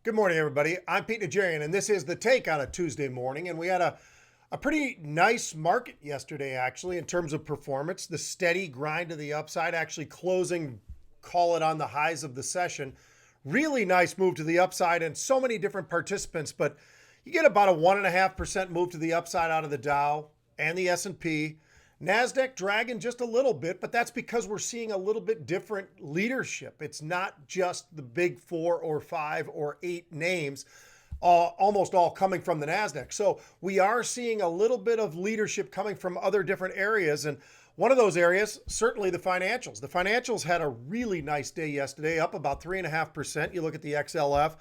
Good morning, everybody. I'm Pete Najarian, and this is The Take on a Tuesday morning. And we had a pretty nice market yesterday, actually, in terms of performance. The steady grind to the upside, actually closing, call it on the highs of the session. Really nice move to the upside, and so many different participants. But you get about a 1.5% move to the upside out of the Dow and the S&P. NASDAQ dragging just a little bit, but that's because we're seeing a little bit different leadership. It's not just the big 4 or 5 or 8 names, almost all coming from the NASDAQ. So we are seeing a little bit of leadership coming from other different areas. And one of those areas, certainly the financials. The financials had a really nice day yesterday, up about 3.5%. You look at the XLF.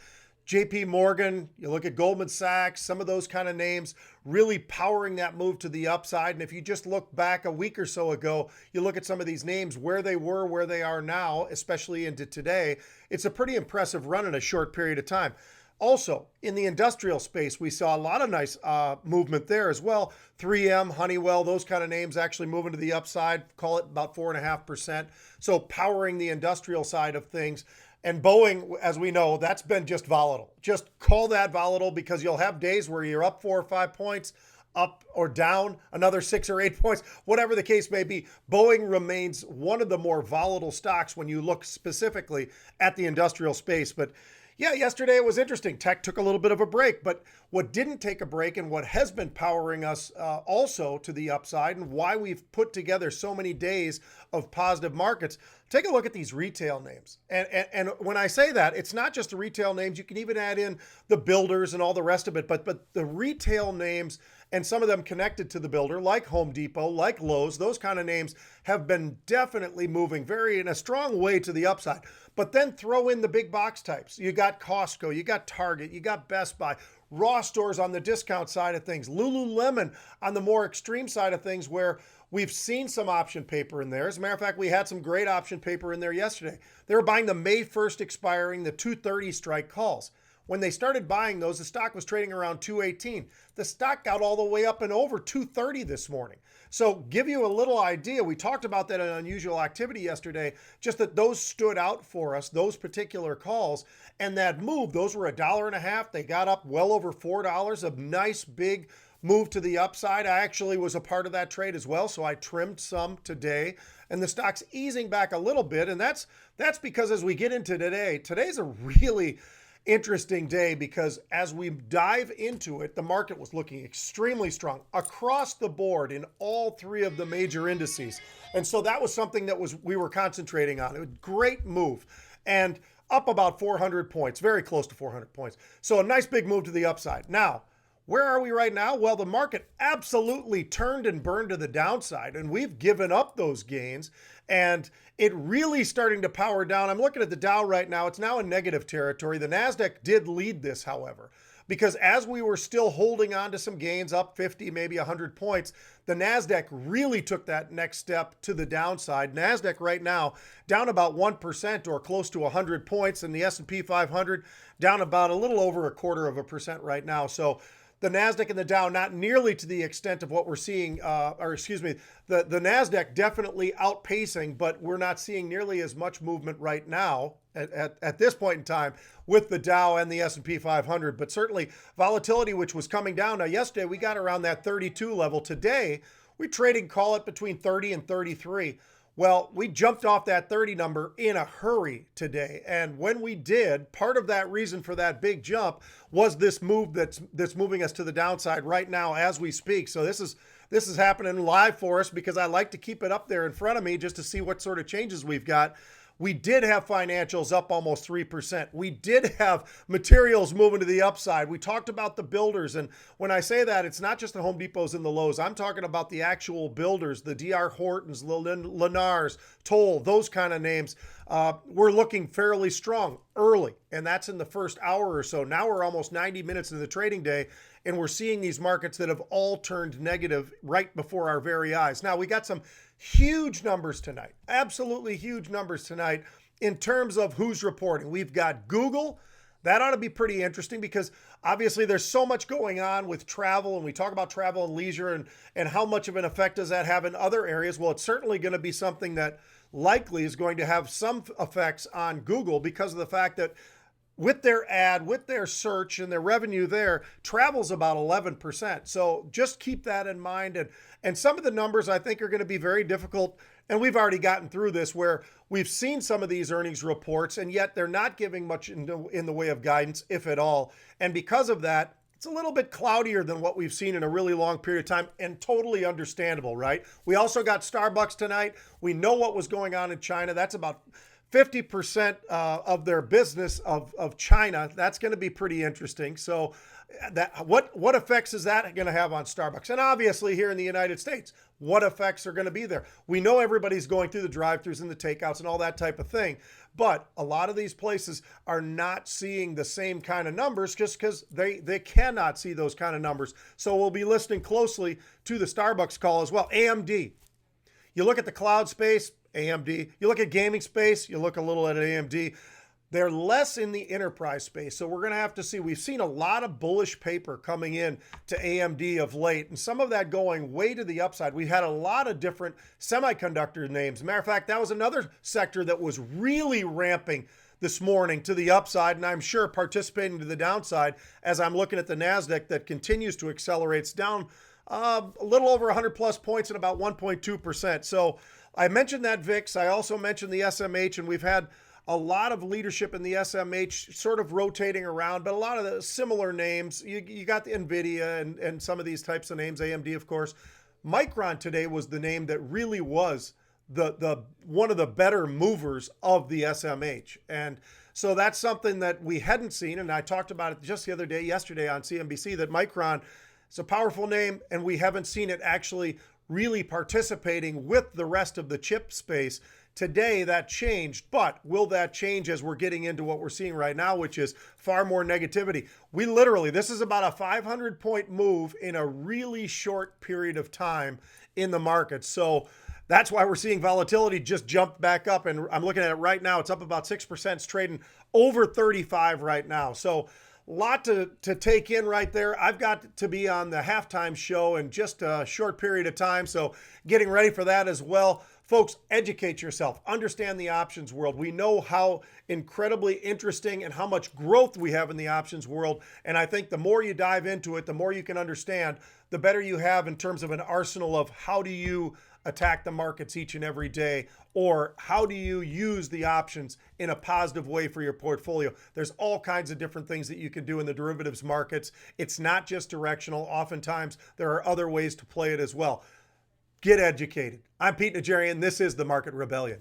JP Morgan, you look at Goldman Sachs, some of those kind of names really powering that move to the upside. And if you just look back a week or so ago, you look at some of these names, where they were, where they are now, especially into today, it's a pretty impressive run in a short period of time. Also, in the industrial space, we saw a lot of nice movement there as well. 3M, Honeywell, those kind of names actually moving to the upside, call it about 4.5%. So powering the industrial side of things. And Boeing, as we know, that's been just volatile. Just call that volatile because you'll have days where you're up 4 or 5 points, up or down another 6 or 8 points, whatever the case may be. Boeing remains one of the more volatile stocks when you look specifically at the industrial space. But yeah, yesterday it was interesting. Tech took a little bit of a break, but what didn't take a break and what has been powering us also to the upside and why we've put together so many days of positive markets, take a look at these retail names. And when I say that, it's not just the retail names. You can even add in the builders and all the rest of it, but the retail names and some of them connected to the builder, like Home Depot, like Lowe's, those kind of names have been definitely moving very in a strong way to the upside. But then throw in the big box types. You got Costco, you got Target, you got Best Buy, Ross stores on the discount side of things, Lululemon on the more extreme side of things where we've seen some option paper in there. As a matter of fact, we had some great option paper in there yesterday. They were buying the May 1st expiring, the 230 strike calls. When they started buying those, the stock was trading around 218. The stock got all the way up and over 230 this morning. So give you a little idea, we talked about that in unusual activity yesterday, just that those stood out for us, those particular calls, and that move, those were $1.50. They got up well over $4, a nice big move to the upside. I actually was a part of that trade as well, so I trimmed some today, and the stock's easing back a little bit, and that's because as we get into today, today's a really interesting day because as we dive into it, the market was looking extremely strong across the board in all three of the major indices. And so that was something that we were concentrating on. It was a great move and up about 400 points, very close to 400 points. So a nice big move to the upside. Now, where are we right now? Well, the market absolutely turned and burned to the downside, and we've given up those gains, and it really starting to power down. I'm looking at the Dow right now. It's now in negative territory. The NASDAQ did lead this, however, because as we were still holding on to some gains, up 50, maybe 100 points, the NASDAQ really took that next step to the downside. NASDAQ right now down about 1% or close to 100 points, and the S&P 500 down about a little over 0.25% right now. So the NASDAQ and the Dow not nearly to the extent of what we're seeing, the NASDAQ definitely outpacing, but we're not seeing nearly as much movement right now at this point in time with the Dow and the S&P 500. But certainly volatility, which was coming down. Now, yesterday we got around that 32 level. Today, we trading, call it between 30 and 33. Well, we jumped off that 30 number in a hurry today. And when we did, part of that reason for that big jump was this move that's moving us to the downside right now as we speak. So this is happening live for us because I like to keep it up there in front of me just to see what sort of changes we've got. We did have financials up almost 3%. We did have materials moving to the upside. We talked about the builders. And when I say that, it's not just the Home Depots and the Lowe's. I'm talking about the actual builders, the D.R. Hortons, the Lennars, Toll, those kind of names. We're looking fairly strong early, and that's in the first hour or so. Now we're almost 90 minutes into the trading day, and we're seeing these markets that have all turned negative right before our very eyes. Now, we got some huge numbers tonight, absolutely huge numbers tonight in terms of who's reporting. We've got Google. That ought to be pretty interesting because obviously there's so much going on with travel, and we talk about travel and leisure and how much of an effect does that have in other areas. Well, it's certainly going to be something that likely is going to have some effects on Google because of the fact that with their ad, with their search and their revenue there, travel's about 11%. So just keep that in mind. And some of the numbers I think are going to be very difficult. And we've already gotten through this where we've seen some of these earnings reports, and yet they're not giving much in the way of guidance, if at all. And because of that, it's a little bit cloudier than what we've seen in a really long period of time, and totally understandable, right? We also got Starbucks tonight. We know what was going on in China. That's about 50% of their business of China. That's going to be pretty interesting. So that what effects is that going to have on Starbucks? And obviously here in the United States, what effects are going to be there? We know everybody's going through the drive-thrus and the takeouts and all that type of thing. But a lot of these places are not seeing the same kind of numbers just because they cannot see those kind of numbers. So we'll be listening closely to the Starbucks call as well. AMD. You look at the cloud space, AMD. You look at gaming space, you look a little at AMD. They're less in the enterprise space. So we're going to have to see. We've seen a lot of bullish paper coming in to AMD of late, and some of that going way to the upside. We had a lot of different semiconductor names. Matter of fact, that was another sector that was really ramping this morning to the upside, and I'm sure participating to the downside as I'm looking at the NASDAQ that continues to accelerate. It's down a little over 100 plus points at about 1.2%. So I mentioned that VIX. I also mentioned the SMH, and we've had a lot of leadership in the SMH sort of rotating around, but a lot of the similar names. You got the NVIDIA and some of these types of names, AMD, of course. Micron today was the name that really was the one of the better movers of the SMH. And so that's something that we hadn't seen, and I talked about it just the other day, yesterday on CNBC, that Micron is a powerful name, and we haven't seen it actually really participating with the rest of the chip space. Today, that changed, but will that change as we're getting into what we're seeing right now, which is far more negativity? We literally, this is about a 500-point move in a really short period of time in the market. So that's why we're seeing volatility just jump back up. And I'm looking at it right now. It's up about 6%. It's trading over 35 right now. So a lot to take in right there. I've got to be on the halftime show in just a short period of time. So getting ready for that as well. Folks, educate yourself. Understand the options world. We know how incredibly interesting and how much growth we have in the options world. And I think the more you dive into it, the more you can understand, the better you have in terms of an arsenal of how do you attack the markets each and every day, or how do you use the options in a positive way for your portfolio. There's all kinds of different things that you can do in the derivatives markets. It's not just directional. Oftentimes, there are other ways to play it as well. Get educated. I'm Pete Najarian. This is the Market Rebellion.